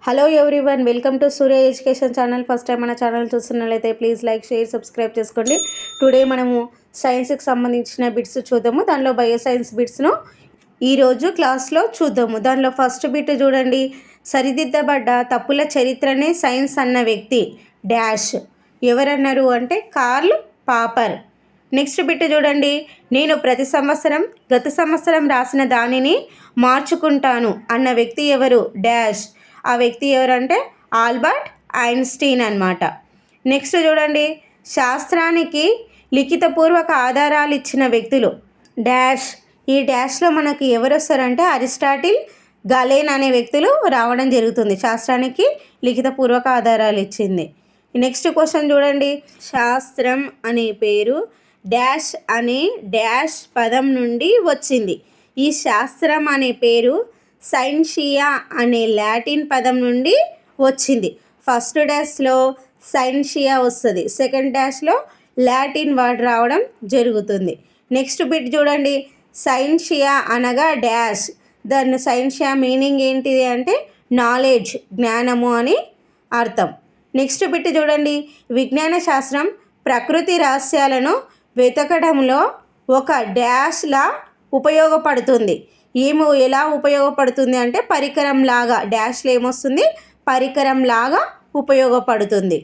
Hello everyone, welcome to Surya education channel. First time మన channel చూస్తున్నట్లయితే please like, share, subscribe చేసుకోండి. Today మనము సైన్స్కి సంబంధించిన బిట్స్ చూద్దాము. దానిలో బయో సైన్స్ బిట్స్ను ఈరోజు క్లాస్లో చూద్దాము. దానిలో ఫస్ట్ బిట్ చూడండి. సరిదిద్దబడ్డ తప్పుల చరిత్రనే సైన్స్ అన్న వ్యక్తి డాష్ ఎవరన్నారు అంటే కార్ల్ పాపర్. నెక్స్ట్ బిట్ చూడండి. నేను ప్రతి సంవత్సరం గత సంవత్సరం రాసిన దానిని మార్చుకుంటాను అన్న వ్యక్తి ఎవరు డాష్. ఆ వ్యక్తి ఎవరంటే ఆల్బర్ట్ ఐన్స్టీన్ అన్నమాట. నెక్స్ట్ చూడండి. శాస్త్రానికి లిఖితపూర్వక ఆధారాలు ఇచ్చిన వ్యక్తులు డాష్. ఈ డాష్లో మనకి ఎవరు వస్తారంటే అరిస్టాటిల్, గలేన్ అనే వ్యక్తులు రావడం జరుగుతుంది. శాస్త్రానికి లిఖితపూర్వక ఆధారాలు ఇచ్చింది. నెక్స్ట్ క్వశ్చన్ చూడండి. శాస్త్రం అనే పేరు డాష్ అనే డాష్ పదం నుండి వచ్చింది. ఈ శాస్త్రం అనే పేరు సైన్షియా అనే లాటిన్ పదం నుండి వచ్చింది. ఫస్ట్ డాష్లో సైన్షియా వస్తుంది, సెకండ్ డాష్లో లాటిన్ వర్డ్ రావడం జరుగుతుంది. నెక్స్ట్ బిట్ చూడండి. సైన్షియా అనగా డాష్. దాని సైన్షియా మీనింగ్ ఏంటిది అంటే నాలెడ్జ్, జ్ఞానము అని అర్థం. నెక్స్ట్ బిట్ చూడండి. విజ్ఞాన శాస్త్రం ప్రకృతి రహస్యాలను వెతకడంలో ఒక డాష్లా ఉపయోగపడుతుంది. ఎలా ఉపయోగపడుతుంది అంటే పరికరం లాగా. డాష్లో ఏమొస్తుంది? పరికరం లాగా ఉపయోగపడుతుంది.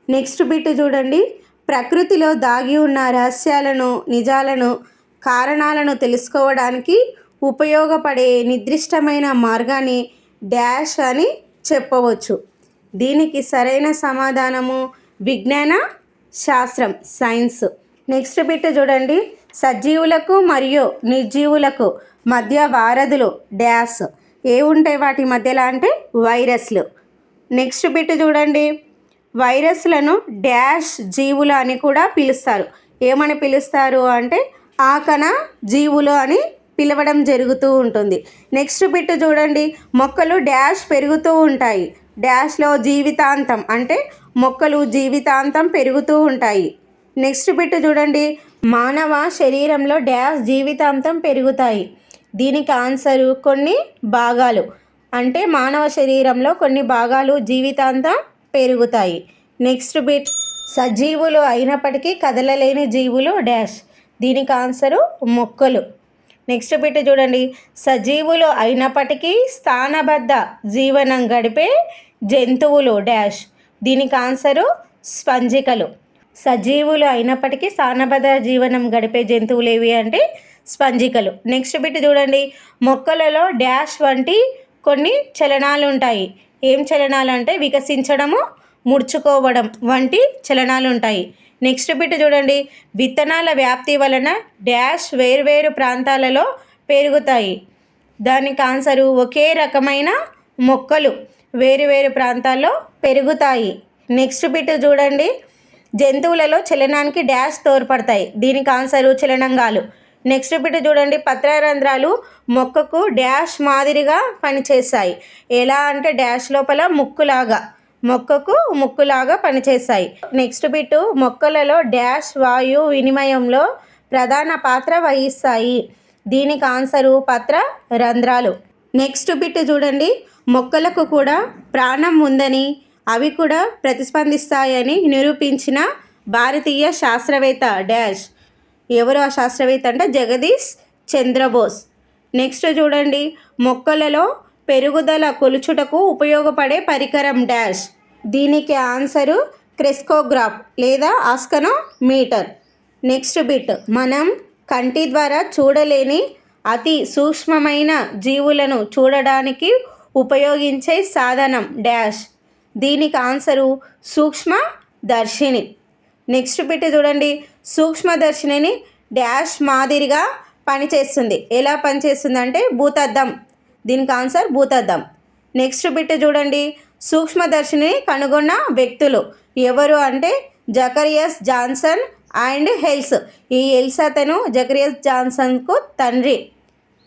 నెక్స్ట్ బిట్ చూడండి. ప్రకృతిలో దాగి ఉన్న రహస్యాలను, నిజాలను, కారణాలను తెలుసుకోవడానికి ఉపయోగపడే నిర్దిష్టమైన మార్గాన్ని డాష్ అని చెప్పవచ్చు. దీనికి సరైన సమాధానము విజ్ఞాన శాస్త్రం, సైన్స్. నెక్స్ట్ బిట్ చూడండి. సజీవులకు మరియు నిర్జీవులకు మధ్య వారధులు డాష్. ఉంటాయి వాటి మధ్యలో అంటే వైరస్లు. నెక్స్ట్ బిట్ చూడండి. వైరస్లను డాష్ జీవులు అని కూడా పిలుస్తారు. ఏమని పిలుస్తారు అంటే ఆకణ జీవులు అని పిలవడం జరుగుతూ ఉంటుంది. నెక్స్ట్ బిట్ చూడండి. మొక్కలు డాష్ పెరుగుతూ ఉంటాయి. డాష్లో జీవితాంతం అంటే మొక్కలు జీవితాంతం పెరుగుతూ ఉంటాయి. నెక్స్ట్ బిట్ చూడండి. మానవ శరీరంలో డాష్ జీవితాంతం పెరుగుతాయి. దీనికి ఆన్సరు కొన్ని భాగాలు. అంటే మానవ శరీరంలో కొన్ని భాగాలు జీవితాంతం పెరుగుతాయి. Next bit. సజీవులు అయినప్పటికీ కదలలేని జీవులు డాష్. దీనికి ఆన్సరు మొక్కలు. నెక్స్ట్ బిట్ చూడండి. సజీవులు అయినప్పటికీ స్థానబద్ధ జీవనం గడిపే జంతువులు డాష్. దీనికి ఆన్సరు స్పంజికలు. సజీవులు అయినప్పటికీ స్థానబద్ధ జీవనం గడిపే జంతువులు ఏవి అంటే స్పంజికలు. నెక్స్ట్ బిట్ చూడండి. మొక్కలలో డాష్ వంటి కొన్ని చలనాలు ఉంటాయి. ఏం చలనాలు అంటే వికసించడము, ముడుచుకోవడం వంటి చలనాలు ఉంటాయి. నెక్స్ట్ బిట్ చూడండి. విత్తనాల వ్యాప్తి వలన డాష్ వేర్వేరు ప్రాంతాలలో పెరుగుతాయి. దానికి ఆన్సరు ఒకే రకమైన మొక్కలు వేరు ప్రాంతాల్లో పెరుగుతాయి. నెక్స్ట్ బిట్ చూడండి. జంతువులలో చలనానికి డాష్ తోడ్పడతాయి. దీనికి ఆన్సరు చలనంగాలు. నెక్స్ట్ బిట్ చూడండి. పత్రరంధ్రాలు మొక్కకు డాష్ మాదిరిగా పనిచేస్తాయి. ఎలా అంటే డాష్ లోపల మొక్కకు ముక్కులాగా పనిచేస్తాయి. Next bit. మొక్కలలో డాష్ వాయు వినిమయంలో ప్రధాన పాత్ర వహిస్తాయి. దీనికి ఆన్సరు పత్ర రంధ్రాలు. నెక్స్ట్ బిట్ చూడండి. మొక్కలకు కూడా ప్రాణం ఉందని, అవి కూడా ప్రతిస్పందిస్తాయని నిరూపించిన భారతీయ శాస్త్రవేత్త డాష్. ఎవరు ఆ శాస్త్రవేత్త అంటే జగదీష్ చంద్రబోస్. నెక్స్ట్ చూడండి. మొక్కలలో పెరుగుదల కొలుచుటకు ఉపయోగపడే పరికరం డాష్. దీనికి ఆన్సరు క్రెస్కోగ్రాఫ్ లేదా ఆస్కనోమీటర్. Next bit. మనం కంటి ద్వారా చూడలేని అతి సూక్ష్మమైన జీవులను చూడడానికి ఉపయోగించే సాధనం డాష్. దీనికి ఆన్సరు సూక్ష్మదర్శిని. నెక్స్ట్ బిట్ చూడండి. సూక్ష్మదర్శిని డాష్ మాదిరిగా పనిచేస్తుంది. ఎలా పనిచేస్తుంది అంటే భూతద్దం. దీనికి ఆన్సర్ భూతద్దం. నెక్స్ట్ బిట్ చూడండి. సూక్ష్మదర్శిని కనుగొన్న వ్యక్తులు ఎవరు అంటే జకరియస్ జాన్సన్ అండ్ హెల్స్. ఈ హెల్స్ అతను జకరియస్ జాన్సన్కు తండ్రి.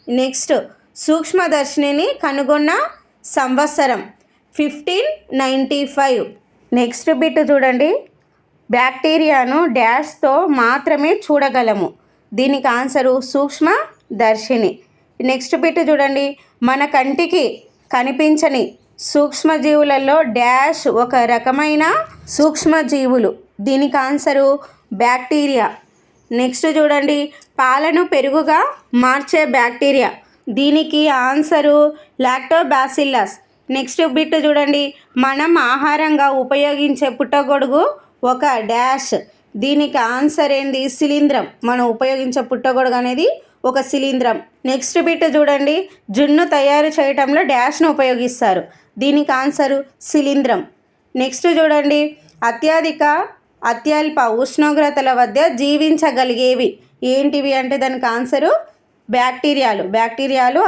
నెక్స్ట్. సూక్ష్మదర్శిని కనుగొన్న సంవత్సరం 1595. నెక్స్ట్ బిట్ చూడండి. బ్యాక్టీరియాను డాష్తో మాత్రమే చూడగలము. దీనికి ఆన్సరు సూక్ష్మదర్శిని. నెక్స్ట్ బిట్ చూడండి. మన కంటికి కనిపించని సూక్ష్మజీవులలో డాష్ ఒక రకమైన సూక్ష్మజీవులు. దీనికి ఆన్సరు బ్యాక్టీరియా. నెక్స్ట్ చూడండి, పాలను పెరుగుగా మార్చే బ్యాక్టీరియా. దీనికి ఆన్సరు లాక్టోబాసిల్లస్. నెక్స్ట్ బిట్ చూడండి, మనం ఆహారంగా ఉపయోగించే పుట్టగొడుగు ఒక డాష్. దీనికి ఆన్సర్ ఏంది? శిలీంధ్రం. మనం ఉపయోగించే పుట్టగొడుగు అనేది ఒక శిలీంధ్రం. నెక్స్ట్ బిట్ చూడండి, జున్ను తయారు చేయటంలో డాష్ను ఉపయోగిస్తారు. దీనికి ఆన్సరు శిలీంధ్రం. నెక్స్ట్ చూడండి, అత్యల్ప ఉష్ణోగ్రతల వద్ద జీవించగలిగేవి ఏంటివి అంటే దానికి ఆన్సరు బ్యాక్టీరియాలు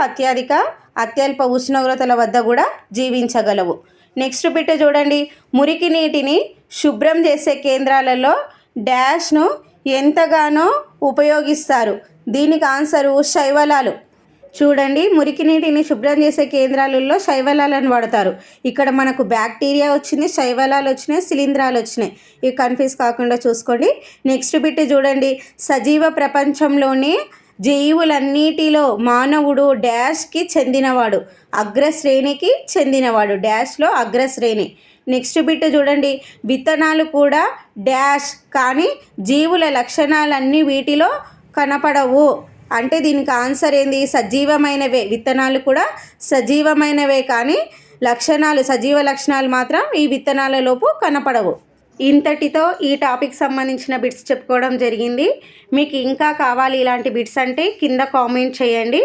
అత్యల్ప ఉష్ణోగ్రతల వద్ద కూడా జీవించగలవు. నెక్స్ట్ బిట్ చూడండి, మురికి నీటిని శుభ్రం చేసే కేంద్రాలలో డాష్ను ఎంతగానో ఉపయోగిస్తారు. దీనికి ఆన్సరు శైవలాలు. చూడండి, మురికి నీటిని శుభ్రం చేసే కేంద్రాలలో శైవలాలను వాడతారు. ఇక్కడ మనకు బ్యాక్టీరియా వచ్చింది, శైవలాలు వచ్చినాయి, శిలీంధ్రాలు వచ్చినాయి. ఇవి కన్ఫ్యూజ్ కాకుండా చూసుకోండి. నెక్స్ట్ బిట్ చూడండి, సజీవ ప్రపంచంలోని జీవులన్నిటిలో మానవుడు డాష్కి చెందినవాడు, అగ్రశ్రేణికి చెందినవాడు. డాష్లో అగ్రశ్రేణి. నెక్స్ట్ బిట్ చూడండి, విత్తనాలు కూడా డాష్, కానీ జీవుల లక్షణాలన్నీ వీటిలో కనపడవు. అంటే దీనికి ఆన్సర్ ఏంది? సజీవమైనవే. విత్తనాలు కూడా సజీవమైనవే, కానీ సజీవ లక్షణాలు మాత్రం ఈ విత్తనాలలోపు కనపడవు. ఇంతటితో ఈ టాపిక్ సంబంధించిన బిట్స్ చెప్పుకోవడం జరిగింది. మీకు ఇంకా కావాలి ఇలాంటి బిట్స్ అంటే కింద కామెంట్ చేయండి.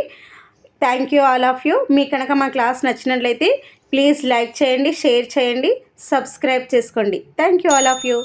Thank you all of you. మీకు కనుక మా క్లాస్ నచ్చినట్లయితే ప్లీజ్ లైక్ చేయండి, షేర్ చేయండి, సబ్స్క్రైబ్ చేసుకోండి. Thank you all of you.